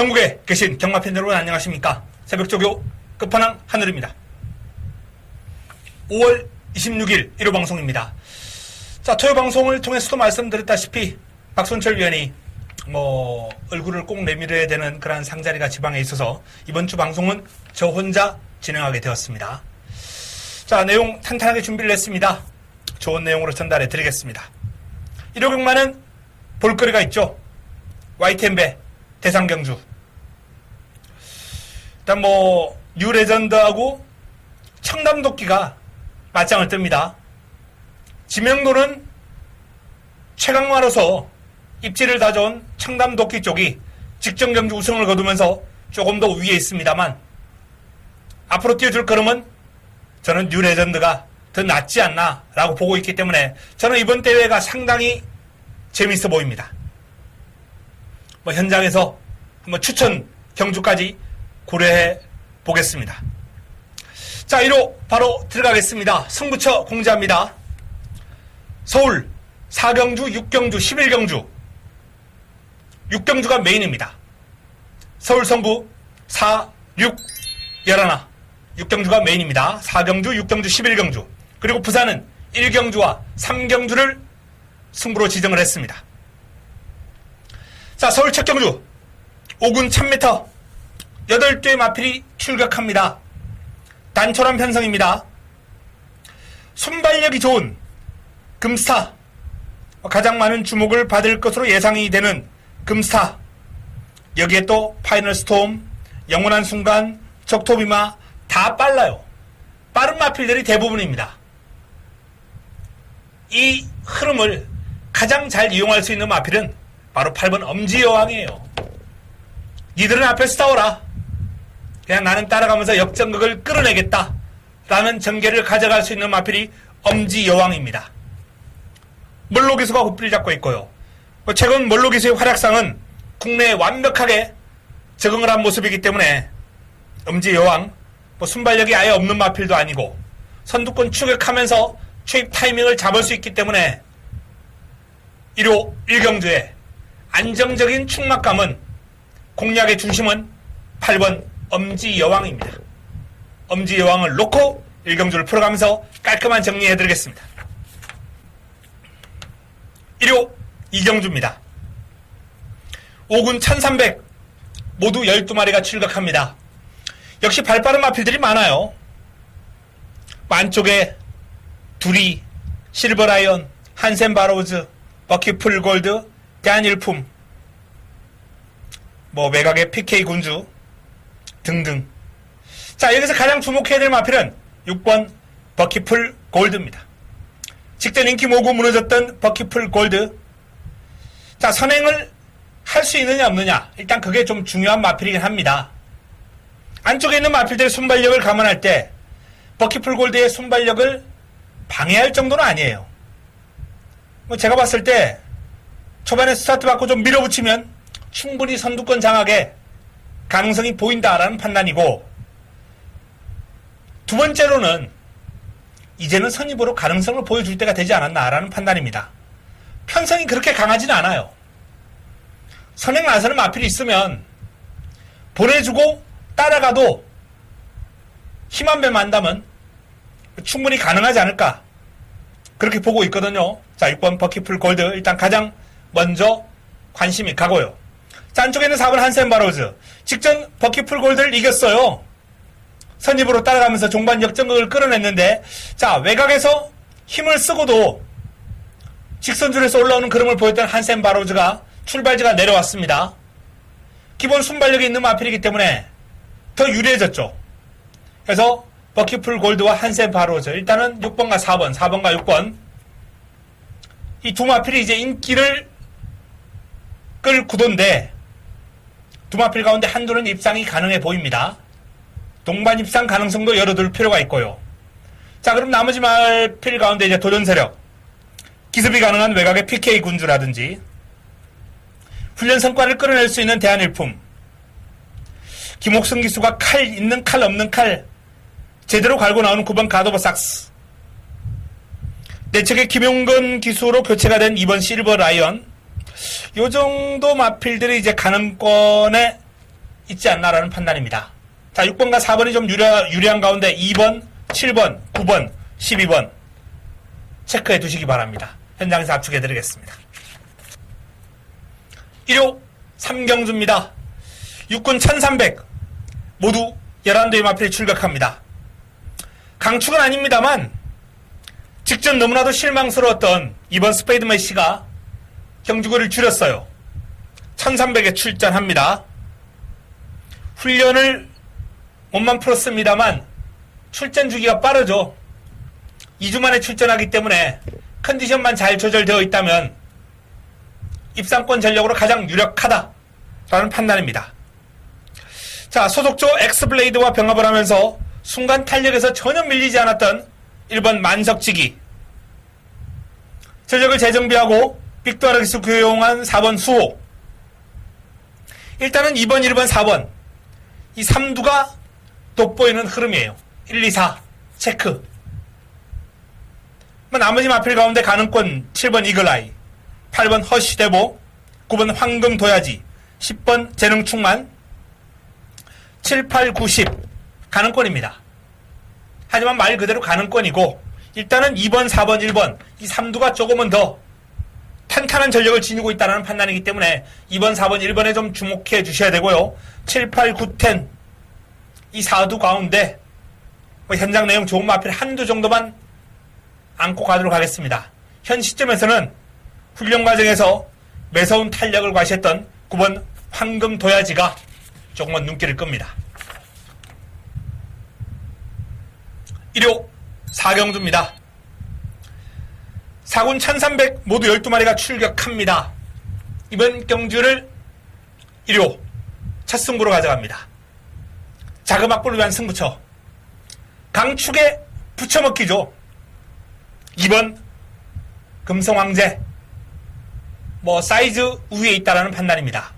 전국에 계신 경마팬 여러분 안녕하십니까? 새벽조교 끝판왕 하늘입니다. 5월 26일 1호 방송입니다. 자, 토요 방송을 통해서도 말씀드렸다시피 박순철 위원이 얼굴을 꼭 내밀어야 되는 그러한 상자리가 지방에 있어서 이번 주 방송은 저 혼자 진행하게 되었습니다. 자, 내용 탄탄하게 준비를 했습니다. 좋은 내용으로 전달해 드리겠습니다. 1호 경마는 볼거리가 있죠. YTN배 대상경주. 일단 뉴레전드하고 청담도끼가 맞짱을 뜹니다. 지명도는 최강마로서 입지를 다져온 청담도끼 쪽이 직전경주 우승을 거두면서 조금 더 위에 있습니다만 앞으로 뛰어줄 걸음은 저는 뉴레전드가 더 낫지 않나 라고 보고 있기 때문에 저는 이번 대회가 상당히 재밌어 보입니다. 현장에서 한번 추천 경주까지 고려해 보겠습니다. 자, 1호 바로 들어가겠습니다. 승부처 공지합니다. 서울 4경주, 6경주, 11경주 6경주가 메인입니다. 서울 성부 4, 6, 11 6경주가 메인입니다. 4경주, 6경주, 11경주 그리고 부산은 1경주와 3경주를 승부로 지정을 했습니다. 자, 서울 첫 경주 5군 1000m 8대의 마필이 출격합니다. 단촐한 편성입니다. 순발력이 좋은 금스타, 가장 많은 주목을 받을 것으로 예상이 되는 금스타, 여기에 또 파이널 스톰, 영원한 순간, 적토비마 다 빨라요. 빠른 마필들이 대부분입니다. 이 흐름을 가장 잘 이용할 수 있는 마필은 바로 8번 엄지여왕이에요. 니들은 앞에 싸워라. 그냥 나는 따라가면서 역전극을 끌어내겠다 라는 전개를 가져갈 수 있는 마필이 엄지여왕입니다. 멀로기수가 호필을 잡고 있고요. 최근 멀로기수의 활약상은 국내에 완벽하게 적응을 한 모습이기 때문에 엄지여왕 순발력이 아예 없는 마필도 아니고 선두권 추격하면서 추입 타이밍을 잡을 수 있기 때문에 1호 1경주의 안정적인 충막감은 공략의 중심은 8번 엄지여왕입니다. 엄지여왕을 놓고 1경주를 풀어가면서 깔끔한 정리해드리겠습니다. 1호 2경주입니다. 5군 1300 모두 12마리가 출격합니다. 역시 발빠른 마필들이 많아요. 안쪽에 두리, 실버라이언, 한센바로우즈, 버키풀 골드, 대한일품, 외곽의 PK 군주 등등. 자, 여기서 가장 주목해야 될 마필은 6번 버키풀 골드입니다. 직전 인기 모고 무너졌던 버키풀 골드. 자, 선행을 할 수 있느냐 없느냐, 일단 그게 좀 중요한 마필이긴 합니다. 안쪽에 있는 마필들의 순발력을 감안할 때 버키풀 골드의 순발력을 방해할 정도는 아니에요. 제가 봤을 때 초반에 스타트 받고 좀 밀어붙이면 충분히 선두권 장악에 가능성이 보인다라는 판단이고, 두 번째로는 이제는 선입으로 가능성을 보여줄 때가 되지 않았나라는 판단입니다. 편성이 그렇게 강하지는 않아요. 선행 나서는 마필이 있으면 보내주고 따라가도 힘 한 배 만다면 충분히 가능하지 않을까, 그렇게 보고 있거든요. 자, 6번 버키풀 골드 일단 가장 먼저 관심이 가고요. 자, 안쪽에 있는 4번 한센바로즈 직전 버키풀 골드를 이겼어요. 선입으로 따라가면서 종반 역전극을 끌어냈는데, 자, 외곽에서 힘을 쓰고도 직선줄에서 올라오는 그림을 보였던 한센바로즈가 출발지가 내려왔습니다. 기본 순발력이 있는 마필이기 때문에 더 유리해졌죠. 그래서 버키풀 골드와 한센바로즈 일단은 6번과 4번, 4번과 6번 이 두 마필이 이제 인기를 끌 구도인데, 두 마필 가운데 한두는 입상이 가능해 보입니다. 동반 입상 가능성도 열어둘 필요가 있고요. 자, 그럼 나머지 마필 가운데 이제 도전 세력, 기습이 가능한 외곽의 PK 군주라든지 훈련 성과를 끌어낼 수 있는 대한일품, 김옥승 기수가 칼 있는 칼 없는 칼 제대로 갈고 나오는 9번 가도버 삭스, 내측의 김용건 기수로 교체가 된 2번 실버 라이언, 요 정도 마필들이 이제 가능권에 있지 않나라는 판단입니다. 자, 6번과 4번이 좀 유리한 가운데 2번, 7번, 9번, 12번 체크해 두시기 바랍니다. 현장에서 압축해 드리겠습니다. 1호 3경주입니다. 육군 1300 모두 11도의 마필이 출격합니다. 강축은 아닙니다만 직전 너무나도 실망스러웠던 이번 스페이드 매시가 경주거리를 줄였어요. 1300에 출전합니다. 훈련을 몸만 풀었습니다만 출전 주기가 빠르죠. 2주 만에 출전하기 때문에 컨디션만 잘 조절되어 있다면 입상권 전력으로 가장 유력하다라는 판단입니다. 자, 소속조 엑스블레이드와 병합을 하면서 순간 탄력에서 전혀 밀리지 않았던 1번 만석지기, 전력을 재정비하고 빅도아르기스 교용한 4번 수호, 일단은 2번, 1번, 4번 이 3두가 돋보이는 흐름이에요. 1, 2, 4 체크. 나머지 마필 가운데 가능권 7번 이글아이, 8번 허쉬대보, 9번 황금 도야지, 10번 재능충만, 7, 8, 9, 10 가능권입니다. 하지만 말 그대로 가능권이고 일단은 2번, 4번, 1번 이 3두가 조금은 더 탄탄한 전력을 지니고 있다는 판단이기 때문에 2번, 4번, 1번에 좀 주목해 주셔야 되고요. 7, 8, 9, 10 이 4두 가운데 현장 내용 좋은 마필 한두 정도만 안고 가도록 하겠습니다. 현 시점에서는 훈련 과정에서 매서운 탄력을 과시했던 9번 황금 도야지가 조금은 눈길을 끕니다. 1호 4경주입니다. 4군 1300 모두 12마리가 출격합니다. 이번 경주를 1호 첫 승부로 가져갑니다. 자금확보를 위한 승부처, 강축에 붙여먹기죠. 2번 금성황제 사이즈 우위에 있다라는 판단입니다.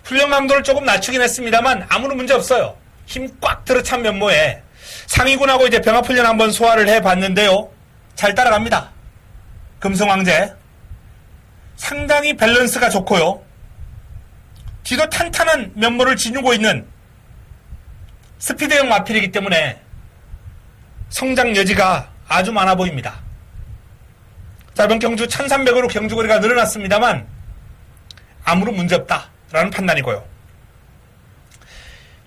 훈련 강도를 조금 낮추긴 했습니다만 아무런 문제 없어요. 힘 꽉 들어찬 면모에 상위군하고 이제 병합훈련 한번 소화를 해봤는데요. 잘 따라갑니다. 금성황제 상당히 밸런스가 좋고요. 뒤도 탄탄한 면모를 지니고 있는 스피드형 마필이기 때문에 성장 여지가 아주 많아 보입니다. 자, 이번 경주 1300으로 경주거리가 늘어났습니다만 아무런 문제없다라는 판단이고요.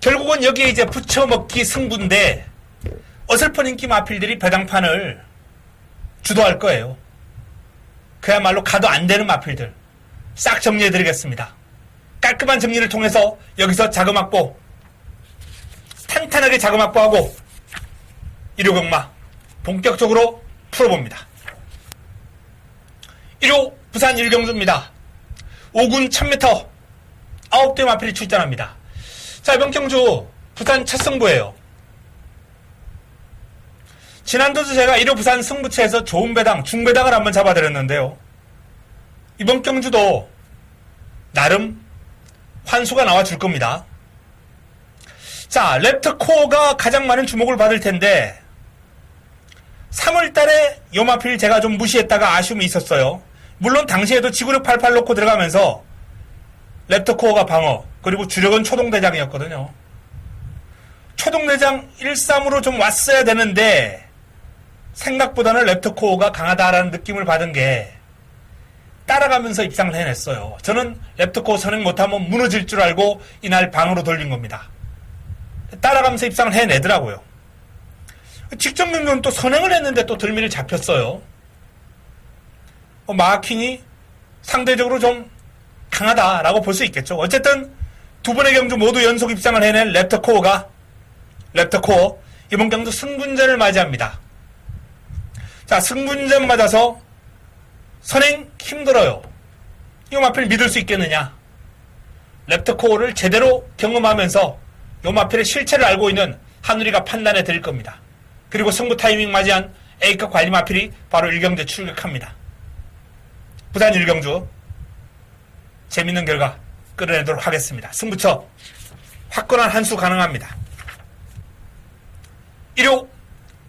결국은 여기에 이제 붙여먹기 승부인데 어설픈 인기 마필들이 배당판을 주도할 거예요. 그야말로 가도 안 되는 마필들 싹 정리해드리겠습니다. 깔끔한 정리를 통해서 여기서 자금 확보, 탄탄하게 자금 확보하고 1호 경마 본격적으로 풀어봅니다. 1호 부산 1경주입니다. 5군 1000m 9대 마필이 출전합니다. 자, 이번 경주 부산 첫 승부예요. 지난주도 제가 1호 부산 승부처에서 좋은 배당, 중배당을 한번 잡아드렸는데요. 이번 경주도 나름 환수가 나와줄 겁니다. 자, 랩터 코어가 가장 많은 주목을 받을 텐데 3월달에 요 마필 제가 좀 무시했다가 아쉬움이 있었어요. 물론 당시에도 지구력 88 놓고 들어가면서 랩터 코어가 방어, 그리고 주력은 초동대장이었거든요. 초동대장 1-3으로 좀 왔어야 되는데 생각보다는 랩터 코어가 강하다라는 느낌을 받은 게 따라가면서 입상을 해냈어요. 저는 랩터 코어 선행 못하면 무너질 줄 알고 이날 방으로 돌린 겁니다. 따라가면서 입상을 해내더라고요. 직전 경기는 또 선행을 했는데 또 들미를 잡혔어요. 마킹이 상대적으로 좀 강하다라고 볼 수 있겠죠. 어쨌든 두 번의 경주 모두 연속 입상을 해낸 랩터 코어 이번 경주 승군전을 맞이합니다. 자, 승군전 맞아서 선행 힘들어요. 이 마필 믿을 수 있겠느냐? 랩터 코어를 제대로 경험하면서 이 마필의 실체를 알고 있는 한우리가 판단해 드릴 겁니다. 그리고 승부 타이밍 맞이한 A급 관리 마필이 바로 1경주에 출격합니다. 부산 1경주 재밌는 결과 끌어내도록 하겠습니다. 승부처 화끈한 한 수 가능합니다. 1호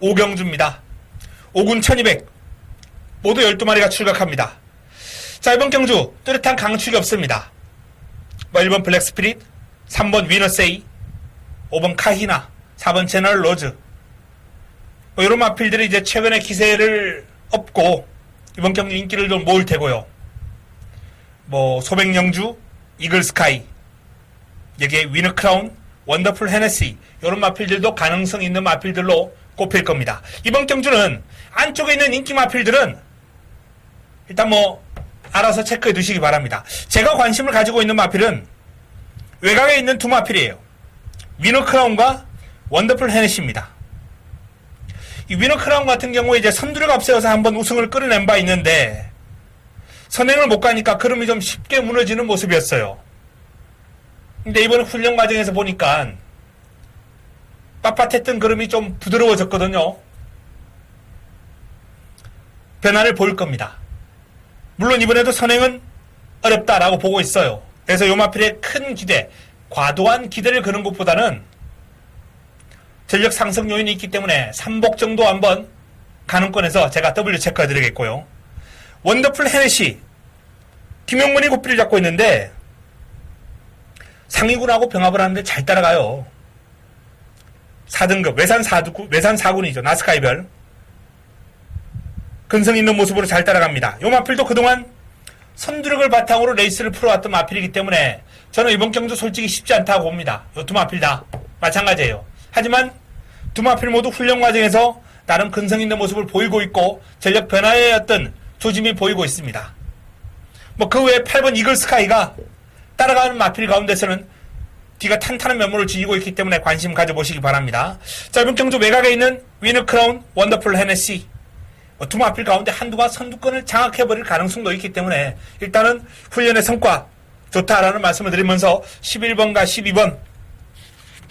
5경주입니다. 5군 1200 모두 12마리가 출격합니다. 자, 이번 경주 뚜렷한 강축이 없습니다. 1번 블랙스피릿, 3번 위너세이, 5번 카히나, 4번 제너럴 로즈. 뭐 이런 마필들이 이제 최근에 기세를 업고 이번 경기 인기를 좀 모을 테고요. 뭐 소백영주, 이글스카이, 여기에 위너크라운, 원더풀 헤네시 이런 마필들도 가능성 있는 마필들로 꼽힐 겁니다. 이번 경주는 안쪽에 있는 인기 마필들은 일단 뭐 알아서 체크해 두시기 바랍니다. 제가 관심을 가지고 있는 마필은 외곽에 있는 두 마필이에요. 위너크라운과 원더풀 헤네시입니다. 이 위너크라운 같은 경우에 이제 선두를 앞세워서 한번 우승을 끌어낸 바 있는데 선행을 못 가니까 흐름이 좀 쉽게 무너지는 모습이었어요. 근데 이번 훈련 과정에서 보니까 빳빳했던 그름이 좀 부드러워졌거든요. 변화를 보일 겁니다. 물론 이번에도 선행은 어렵다라고 보고 있어요. 그래서 요 마필에 큰 기대, 과도한 기대를 거는 것보다는 전력 상승 요인이 있기 때문에 3복 정도 한번 가능권에서 제가 W 체크해 드리겠고요. 원더풀 헤네시, 김용문이 고삐를 잡고 있는데 상위군하고 병합을 하는데 잘 따라가요. 4등급, 외산 4군이죠. 나스카이별. 근성 있는 모습으로 잘 따라갑니다. 요 마필도 그동안 선두력을 바탕으로 레이스를 풀어왔던 마필이기 때문에 저는 이번 경주 솔직히 쉽지 않다고 봅니다. 요 두 마필 다 마찬가지예요. 하지만 두 마필 모두 훈련 과정에서 나름 근성 있는 모습을 보이고 있고 전력 변화의 어떤 조짐이 보이고 있습니다. 뭐 그 외에 8번 이글스카이가 따라가는 마필 가운데서는 뒤가 탄탄한 면모를 지니고 있기 때문에 관심 가져보시기 바랍니다. 자, 이번 경주 외곽에 있는 위너크라운, 원더풀 헤네시 두 마필 가운데 한두가 선두권을 장악해버릴 가능성도 있기 때문에 일단은 훈련의 성과 좋다라는 말씀을 드리면서 11번과 12번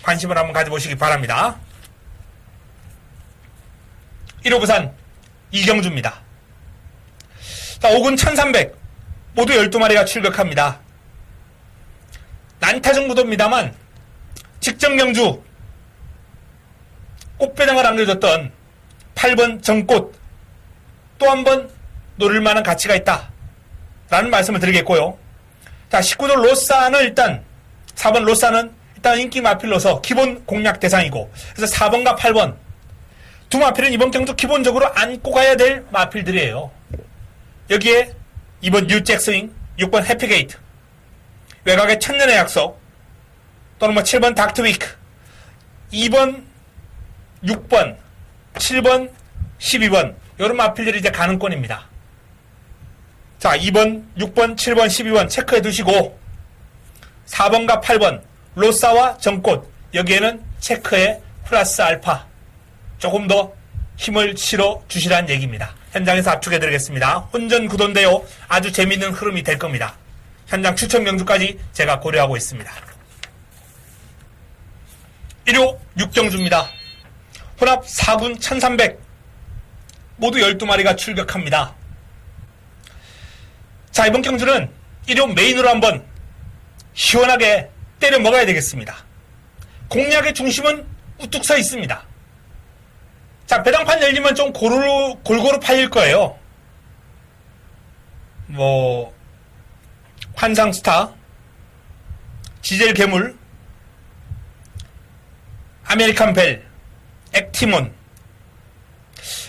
관심을 한번 가져보시기 바랍니다. 1호 부산 이경주입니다. 자, 5군 1300 모두 12마리가 출격합니다. 난타전 구도입니다만 직전 경주 꽃배당을 안겨줬던 8번 정꽃 또 한 번 노릴 만한 가치가 있다 라는 말씀을 드리겠고요. 자, 19도 로사는 일단 4번 로사는 일단 인기 마필로서 기본 공략 대상이고 그래서 4번과 8번 두 마필은 이번 경주 기본적으로 안고 가야 될 마필들이에요. 여기에 2번 뉴잭스윙, 6번 해피게이트, 외곽의 천년의 약속, 또는 뭐 7번 닥트위크, 2번, 6번, 7번, 12번 이런 마필들이 이제 가능권입니다. 자, 2번, 6번, 7번, 12번 체크해 두시고 4번과 8번 로사와 정꽃 여기에는 체크에 플러스 알파 조금 더 힘을 실어 주시라는 얘기입니다. 현장에서 압축해 드리겠습니다. 혼전 구도인데요. 아주 재미있는 흐름이 될 겁니다. 현장 추천 경주까지 제가 고려하고 있습니다. 1호 6경주입니다. 혼합 4군 1300 모두 12마리가 출격합니다. 자, 이번 경주는 1호 메인으로 한번 시원하게 때려 먹어야 되겠습니다. 공략의 중심은 우뚝 서 있습니다. 자, 배당판 열리면 좀 골고루 팔릴 거예요. 뭐 환상스타, 지젤 괴물, 아메리칸 벨, 액티몬.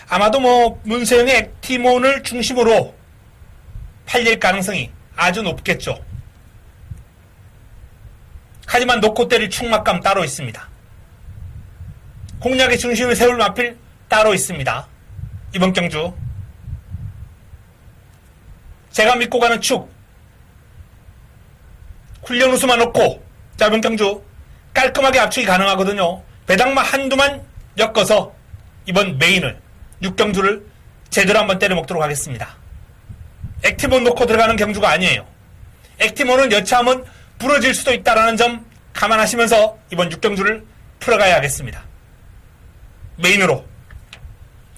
아마도 뭐 문세영의 액티몬을 중심으로 팔릴 가능성이 아주 높겠죠. 하지만 놓고 때릴 충막감 따로 있습니다. 공략의 중심을 세울 마필 따로 있습니다. 이번 경주 제가 믿고 가는 축 훈련 우수만 놓고 자, 이번 경주 깔끔하게 압축이 가능하거든요. 배당마 한두만 엮어서 이번 메인을 6경주를 제대로 한번 때려 먹도록 하겠습니다. 액티몬 놓고 들어가는 경주가 아니에요. 액티몬은 여차하면 부러질 수도 있다는 점 감안하시면서 이번 6경주를 풀어가야 하겠습니다. 메인으로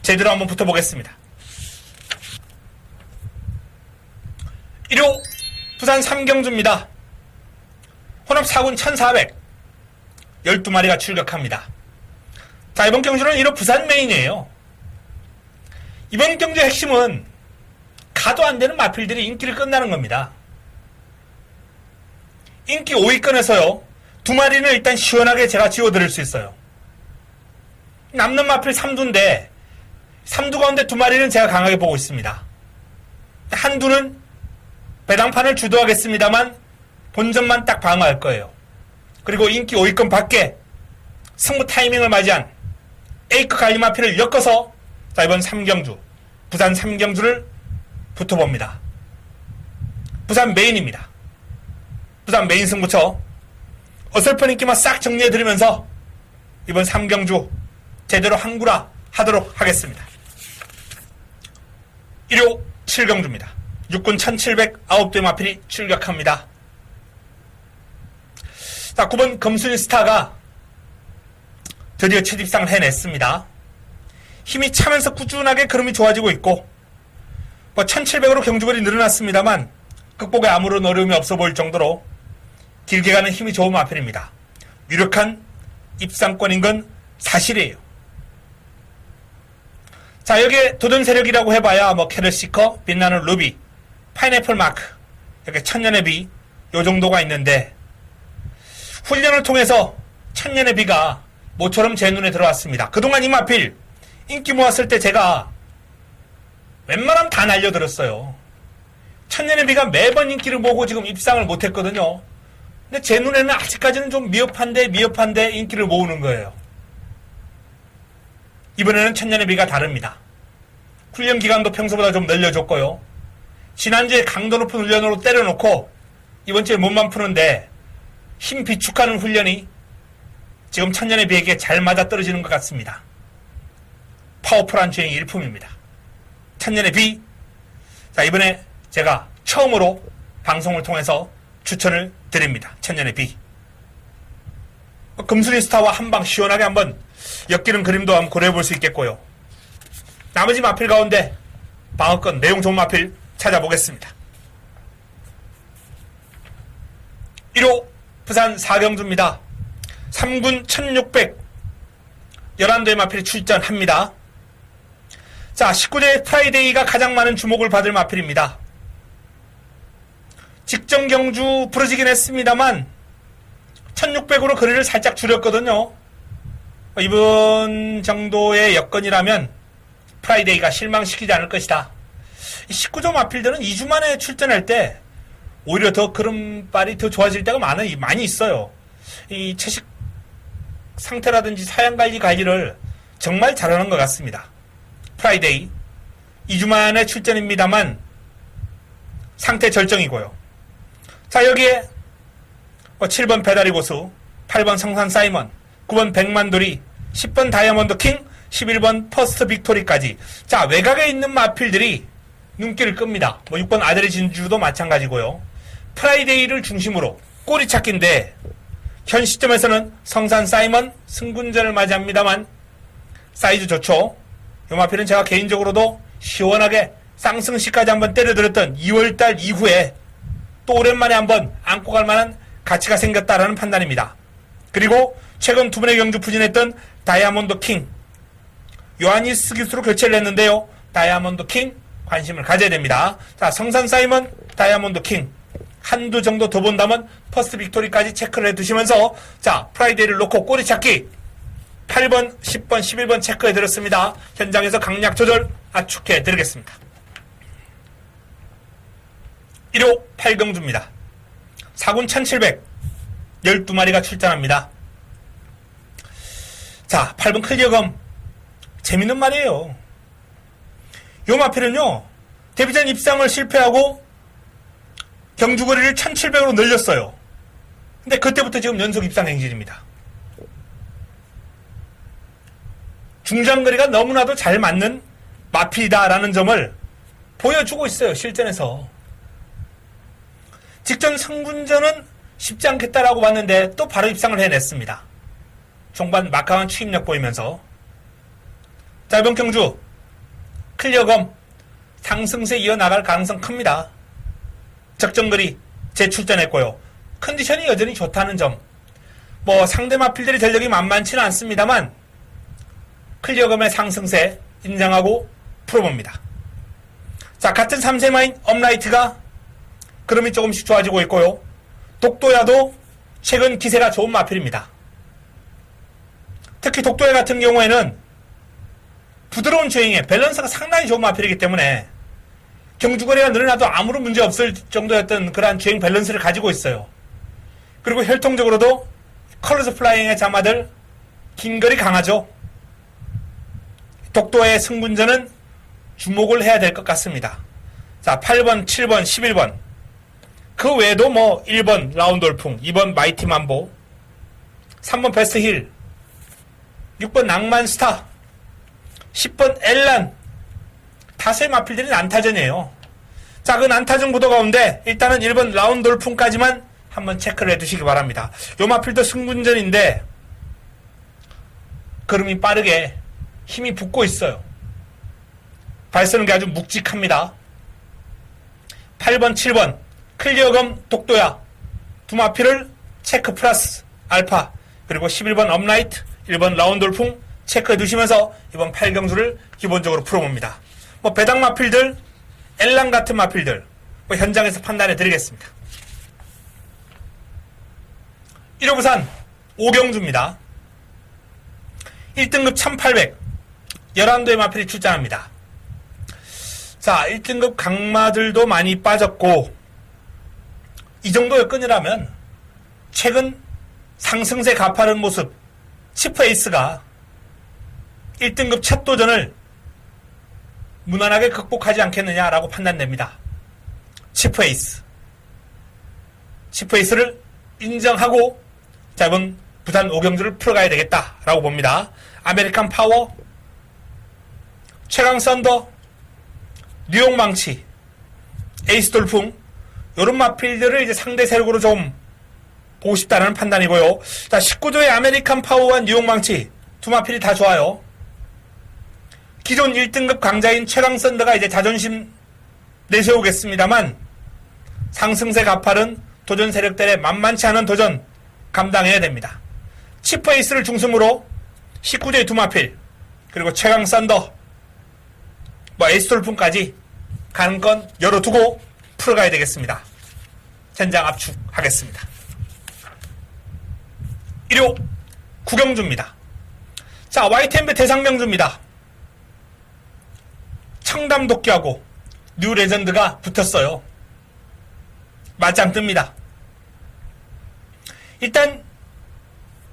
제대로 한번 붙어보겠습니다. 1호 부산 3경주입니다. 혼합 4군 1400 12마리가 출격합니다. 자, 이번 경주는 1호 부산 메인이에요. 이번 경주의 핵심은 가도 안 되는 마필들이 인기를 끝나는 겁니다. 인기 5위권에서요 두 마리는 일단 시원하게 제가 지워드릴 수 있어요. 남는 마필 3두인데 3두 가운데 두 마리는 제가 강하게 보고 있습니다. 한두는 배당판을 주도하겠습니다만 본전만 딱 방어할 거예요. 그리고 인기 5위권 밖에 승부 타이밍을 맞이한 A급 갈리마필을 엮어서 자, 이번 3경주 부산 3경주를 붙어봅니다. 부산 메인입니다. 부산 메인 승부처 어설픈 인기만 싹 정리해드리면서 이번 3경주 제대로 항구라 하도록 하겠습니다. 일요 7경주입니다. 육군 1709대 마필이 출격합니다. 자, 9번 검순이 스타가 드디어 첫 입상을 해냈습니다. 힘이 차면서 꾸준하게 걸음이 좋아지고 있고 1700으로 경주거리 늘어났습니다만 극복에 아무런 어려움이 없어 보일 정도로 길게 가는 힘이 좋은 마필입니다. 유력한 입상권인 건 사실이에요. 자, 여기에 도전 세력이라고 해봐야 캐럿시커, 빛나는 루비, 파인애플 마크, 이렇게 천년의 비, 요 정도가 있는데 훈련을 통해서 천년의 비가 모처럼 제 눈에 들어왔습니다. 그동안 이 마필 인기 모았을 때 제가 웬만하면 다 날려들었어요. 천년의 비가 매번 인기를 모으고 지금 입상을 못했거든요. 근데 제 눈에는 아직까지는 좀 미흡한데 인기를 모으는 거예요. 이번에는 천년의 비가 다릅니다. 훈련 기간도 평소보다 좀 늘려줬고요. 지난주에 강도 높은 훈련으로 때려놓고 이번 주에 몸만 푸는데 힘 비축하는 훈련이 지금 천년의 비에게 잘 맞아떨어지는 것 같습니다. 파워풀한 주행이 일품입니다. 천년의 비. 자, 이번에 제가 처음으로 방송을 통해서 추천을 드립니다. 천년의 비. 금순이 스타와 한방 시원하게 한번 엮이는 그림도 한번 고려해 볼 수 있겠고요. 나머지 마필 가운데 방어권 내용 좋은 마필 찾아보겠습니다. 1호 부산 4경주입니다. 3군 1600 11대의 마필이 출전합니다. 자, 19대 프라이데이가 가장 많은 주목을 받을 마필입니다. 직전 경주 부러지긴 했습니다만 1600으로 거리를 살짝 줄였거든요. 이번 정도의 여건이라면 프라이데이가 실망시키지 않을 것이다. 19조 마필들은 2주 만에 출전할 때 오히려 더 걸음발이 더 좋아질 때가 많이 있어요. 이 채식 상태라든지 사양관리를 정말 잘하는 것 같습니다. 프라이데이 2주 만에 출전입니다만 상태 절정이고요. 자, 여기에 7번 배다리 고수, 8번 성산 사이먼, 9번 백만돌이, 10번 다이아몬드 킹, 11번 퍼스트 빅토리까지. 자, 외곽에 있는 마필들이 눈길을 끕니다. 6번 아들의 진주도 마찬가지고요. 프라이데이를 중심으로 꼬리찾기인데 현 시점에서는 성산 사이먼 승군전을 맞이합니다만 사이즈 좋죠. 이 마필은 제가 개인적으로도 시원하게 쌍승시까지 한번 때려들었던 2월달 이후에 또 오랜만에 한번 안고 갈 만한 가치가 생겼다라는 판단입니다. 그리고 최근 두 번의 경주 부진했던 다이아몬드 킹, 요하니스 기수로 교체를 했는데요. 다이아몬드 킹 관심을 가져야 됩니다. 자, 성산 사이먼, 다이아몬드 킹 한두 정도 더 본다면 퍼스트 빅토리까지 체크를 해두시면서 자, 프라이데이를 놓고 꼬리찾기 8번, 10번, 11번 체크해 드렸습니다. 현장에서 강약 조절 압축해 드리겠습니다. 1호 8경주입니다. 4군 1700 12마리가 출전합니다. 자, 8번 클리어검 재밌는 말이에요. 요 마필은요, 데뷔전 입상을 실패하고 경주거리를 1700으로 늘렸어요. 근데 그때부터 지금 연속 입상 행진입니다. 중장거리가 너무나도 잘 맞는 마필이다라는 점을 보여주고 있어요. 실전에서. 직전 상군전은 쉽지 않겠다라고 봤는데 또 바로 입상을 해냈습니다. 종반 막강한 추임력 보이면서. 자, 이번 경주 클리어검 상승세 이어나갈 가능성 큽니다. 적정거리 재출전했고요. 컨디션이 여전히 좋다는 점. 상대 마필들의 전력이 만만치는 않습니다만 클리어검의 상승세 인정하고 풀어봅니다. 자, 같은 3세마인 업라이트가 그럼이 조금씩 좋아지고 있고요. 독도야도 최근 기세가 좋은 마필입니다. 특히 독도해 같은 경우에는 부드러운 주행에 밸런스가 상당히 좋은 마필이기 때문에 경주거리가 늘어나도 아무런 문제 없을 정도였던 그러한 주행 밸런스를 가지고 있어요. 그리고 혈통적으로도 컬러스 플라잉의 자마들 긴거리 강하죠. 독도의 승분전은 주목을 해야 될 것 같습니다. 자, 8번, 7번, 11번. 그 외에도 뭐 1번 라운돌풍, 2번 마이티 만보, 3번 베스트 힐, 6번 낭만 스타, 10번 엘란. 다수의 마필들이 난타전이에요. 자, 그 난타전 구도 가운데 일단은 1번 라운돌풍까지만 한번 체크를 해두시기 바랍니다. 요 마필도 승분전인데 걸음이 빠르게 힘이 붙고 있어요. 발서는 게 아주 묵직합니다. 8번, 7번 클리어검 독도야 두 마필을 체크 플러스 알파, 그리고 11번 업라이트, 1번 라운돌풍 체크해 두시면서 이번 8경주를 기본적으로 풀어봅니다. 뭐 배당 마필들, 엘랑 같은 마필들 뭐 현장에서 판단해 드리겠습니다. 1호 부산 5경주입니다. 1등급 1800 11도의 마필이 출전합니다. 자, 1등급 강마들도 많이 빠졌고 이 정도 여건이라면 최근 상승세 가파른 모습 치프 에이스가 1등급 첫 도전을 무난하게 극복하지 않겠느냐라고 판단됩니다. 치프 에이스를 인정하고 자, 이번 부산 5경주를 풀어가야 되겠다라고 봅니다. 아메리칸 파워, 최강 썬더, 뉴욕 망치, 에이스 돌풍 요런 마필들을 이제 상대 세력으로 좀 보고 싶다는 판단이고요. 자, 19조의 아메리칸 파워와 뉴욕 망치 두 마필이 다 좋아요. 기존 1등급 강자인 최강 썬더가 이제 자존심 내세우겠습니다만 상승세 가파른 도전 세력들의 만만치 않은 도전 감당해야 됩니다. 치프 에이스를 중심으로 19조의 두 마필 그리고 최강 썬더 뭐 에이스 돌풍까지 가는 건 열어두고 풀어가야 되겠습니다. 현장 압축하겠습니다. 1호 구경주입니다. 자, YTMB 대상명주입니다. 청담도끼하고 뉴레전드가 붙었어요. 맞짱 뜹니다. 일단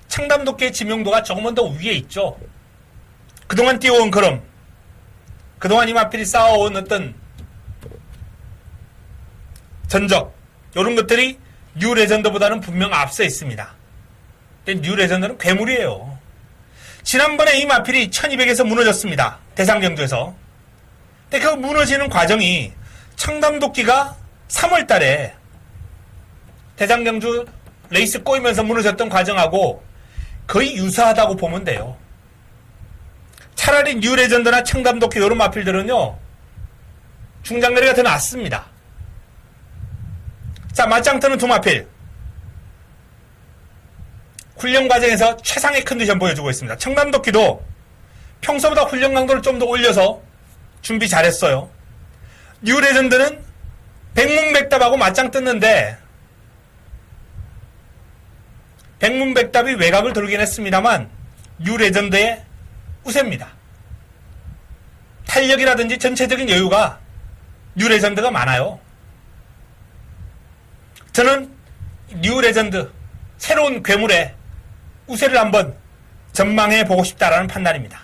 청담도끼의 지명도가 조금은 더 위에 있죠. 그동안 뛰어온 걸음, 그동안 이 마필이 쌓아온 어떤 전적 이런 것들이 뉴레전드보다는 분명 앞서 있습니다. 뉴레전드는 괴물이에요. 지난번에 이 마필이 1200에서 무너졌습니다. 대상경주에서. 근데 그 무너지는 과정이 청담도끼가 3월달에 대상경주 레이스 꼬이면서 무너졌던 과정하고 거의 유사하다고 보면 돼요. 차라리 뉴레전드나 청담도끼 이런 마필들은요 중장거리가 더 낫습니다. 자, 맞짱 뜨는 두 마필 훈련 과정에서 최상의 컨디션 보여주고 있습니다. 청담도끼도 평소보다 훈련 강도를 좀 더 올려서 준비 잘했어요. 뉴레전드는 백문백답하고 맞짱 떴는데 백문백답이 외곽을 돌긴 했습니다만 뉴레전드의 우세입니다. 탄력이라든지 전체적인 여유가 뉴레전드가 많아요. 저는 뉴레전드 새로운 괴물의 우세를 한번 전망해 보고 싶다라는 판단입니다.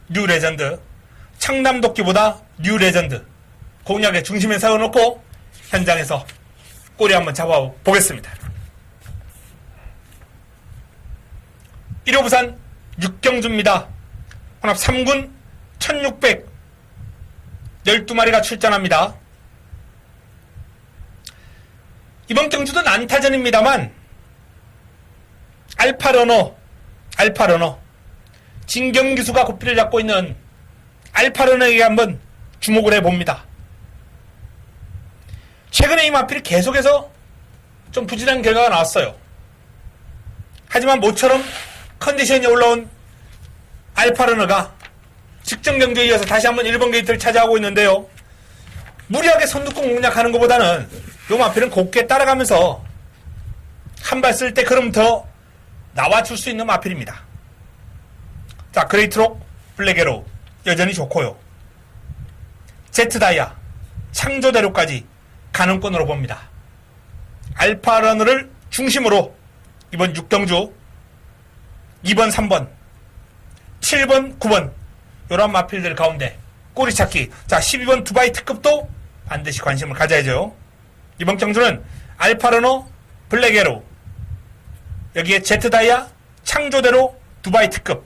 뉴레전드 청담도끼보다 뉴레전드 공략의 중심에 세워놓고 현장에서 꼬리 한번 잡아보겠습니다. 1호 부산 6경주입니다. 혼합 3군 1600 12마리가 출전합니다. 이번 경주도 난타전입니다만 알파러너 진경기수가 고삐를 잡고 있는 알파러너에게 한번 주목을 해봅니다. 최근에 이 마필이 계속해서 좀 부진한 결과가 나왔어요. 하지만 모처럼 컨디션이 올라온 알파러너가 직전 경주에 이어서 다시 한번 1번 게이트를 차지하고 있는데요. 무리하게 선두권 공략하는 것보다는 요 마필은 곱게 따라가면서 한 발 쓸 때 그럼 더 나와줄 수 있는 마필입니다. 자, 그레이트록, 블랙에로우 여전히 좋고요. 제트다이아, 창조대로까지 가능권으로 봅니다. 알파러너를 중심으로 이번 6경주 2번, 3번, 7번, 9번 이런 마필들 가운데 꼬리찾기. 자, 12번 두바이 특급도 반드시 관심을 가져야죠. 이번 경주는 알파러너, 블랙에로우 여기에 제트다이아, 창조대로, 두바이 특급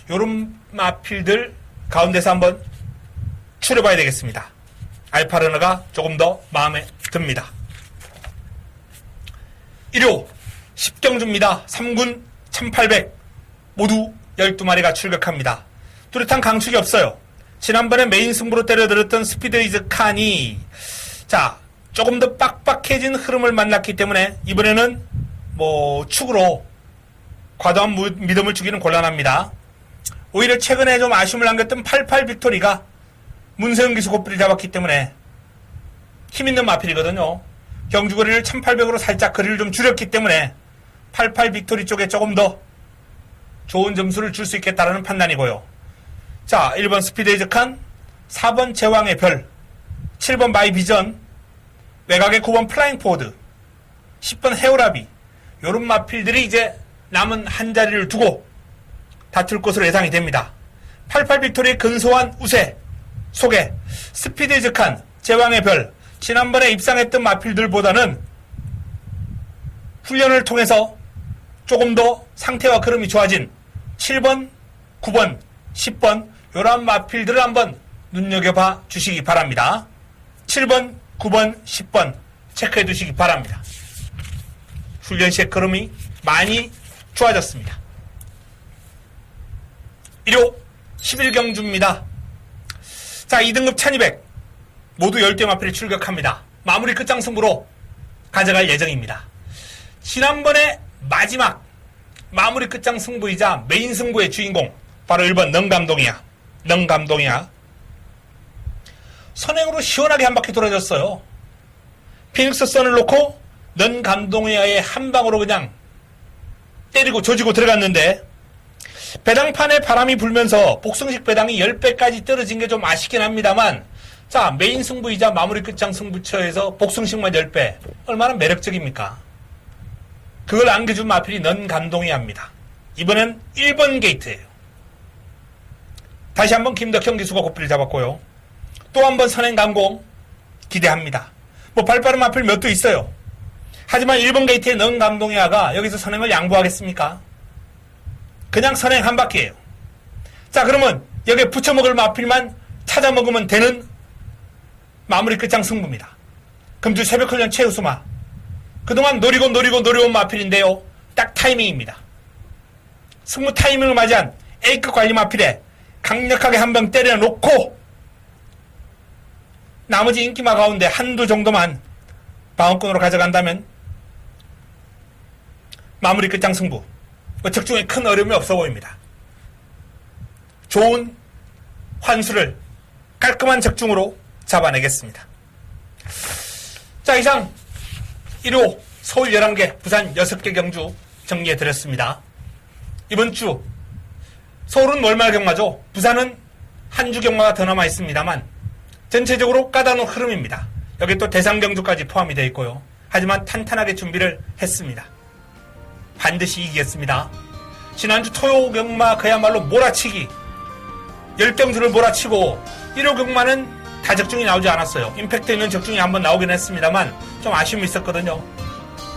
요런 마필들 가운데서 한번 추려봐야 되겠습니다. 알파러너가 조금 더 마음에 듭니다. 1호 10경주입니다. 3군 1800 모두 12마리가 출격합니다. 뚜렷한 강축이 없어요. 지난번에 메인 승부로 때려들었던 스피드이즈 칸이 자 조금 더 빡빡해진 흐름을 만났기 때문에 이번에는 축으로 과도한 믿음을 주기는 곤란합니다. 오히려 최근에 좀 아쉬움을 남겼던 88 빅토리가 문세영 기수 고삐를 잡았기 때문에 힘있는 마필이거든요. 경주거리를 1800으로 살짝 거리를 좀 줄였기 때문에 88 빅토리 쪽에 조금 더 좋은 점수를 줄 수 있겠다라는 판단이고요. 자, 1번 스피드에이즈 칸, 4번 제왕의 별, 7번 마이 비전, 외곽의 9번 플라잉 포워드, 10번 헤오라비 요런 마필들이 이제 남은 한 자리를 두고 다툴 것으로 예상이 됩니다. 88 빅토리의 근소한 우세 속에 스피드에이즈 칸, 제왕의 별 지난번에 입상했던 마필들보다는 훈련을 통해서 조금 더 상태와 흐름이 좋아진 7번, 9번, 10번 이러한 마필들을 한번 눈여겨봐 주시기 바랍니다. 7번, 9번, 10번 체크해 두시기 바랍니다. 훈련 시의 흐름이 많이 좋아졌습니다. 1호 11경주입니다. 자, 2등급 1200 모두 10대 마필이 출격합니다. 마무리 끝장승부로 가져갈 예정입니다. 지난번에 마지막 마무리 끝장승부이자 메인 승부의 주인공 바로 1번 능감동이야 선행으로 시원하게 한 바퀴 돌아졌어요. 피닉스 선을 놓고 능감동이야의 한 방으로 그냥 때리고 조지고 들어갔는데 배당판에 바람이 불면서 복승식 배당이 10배까지 떨어진 게 좀 아쉽긴 합니다만 자, 메인 승부이자 마무리 끝장 승부처에서 복승식만 10배 얼마나 매력적입니까? 그걸 안겨준 마필이 능감동이야입니다. 이번엔 1번 게이트예요. 다시 한번 김덕형 기수가 고삐를 잡았고요. 또 한번 선행감공 기대합니다. 발빠른 마필 몇 도 있어요. 하지만 1번 게이트의 능감동이야가 여기서 선행을 양보하겠습니까? 그냥 선행 한 바퀴예요. 자, 그러면 여기에 붙여먹을 마필만 찾아먹으면 되는 마무리 끝장 승부입니다. 금주 새벽훈련 최우수마 그동안 노리고 온 마필인데요. 딱 타이밍입니다. 승부 타이밍을 맞이한 A급 관리 마필에 강력하게 한 방 때려놓고 나머지 인기마 가운데 한두 정도만 방어권으로 가져간다면 마무리 끝장 승부 적중에 큰 어려움이 없어 보입니다. 좋은 환수를 깔끔한 적중으로 잡아내겠습니다. 자, 이상 1호 서울 11개, 부산 6개 경주 정리해드렸습니다. 이번 주 서울은 월말 경마죠. 부산은 한 주 경마가 더 남아 있습니다만 전체적으로 까다로운 흐름입니다. 여기 또 대상 경주까지 포함이 되어 있고요. 하지만 탄탄하게 준비를 했습니다. 반드시 이기겠습니다. 지난주 토요 경마 그야말로 몰아치기 10경주를 몰아치고 1호 경마는 다 적중이 나오지 않았어요. 임팩트 있는 적중이 한번 나오긴 했습니다만 좀 아쉬움이 있었거든요.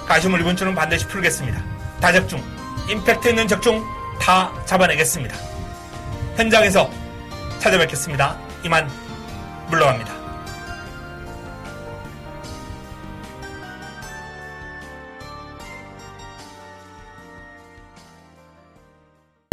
그 아쉬움을 이번 주는 반드시 풀겠습니다. 다 적중, 임팩트 있는 적중 다 잡아내겠습니다. 현장에서 찾아뵙겠습니다. 이만 물러갑니다.